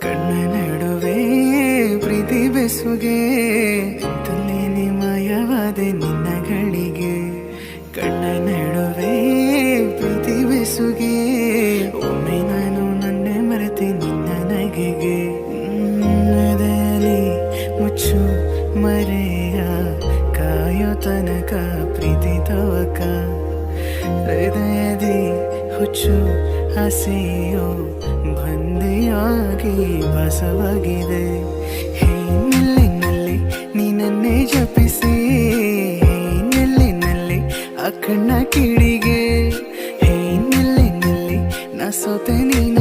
ಕಣ್ಣ ನಡುವೆ ಪ್ರೀತಿ ಬೆಸುಗೆ ತನ್ನೇನೆ ಮಾಯವಾದೆ ನಿನ್ನಗಳಿಗೆ. ಕಣ್ಣ ನಡುವೆ ಪ್ರೀತಿ ಬೆಸುಗೆ ಒಮ್ಮೆ ನಾನು ನನ್ನೆ ಮರೆತೆ ನಿನ್ನ ನಗೆಗೆ. ಹೃದಯಲಿ ಮುಚ್ಚು ಮರೆಯ ಕಾಯೋ ತನಕ ಪ್ರೀತಿ ತವಕ. ಹೃದಯದಿ ಹುಚ್ಚು ಆಸೆಯೋ ಬಂದೆಯಾಗಿ ಬಸವಾಗಿದೆ. ಹೇ ನೆಲ್ಲಿನಲ್ಲಿ ನೀನನ್ನೇ ಜಪಿಸಿ, ಹೇ ನೆಲ್ಲಿನಲ್ಲಿ ಆ ಕಣ್ಣ ಕಿಡಿಗೆ, ಹೇ ನೆಲ್ಲಿನಲ್ಲಿ ನಾ ಸೋತೆ ನೀನ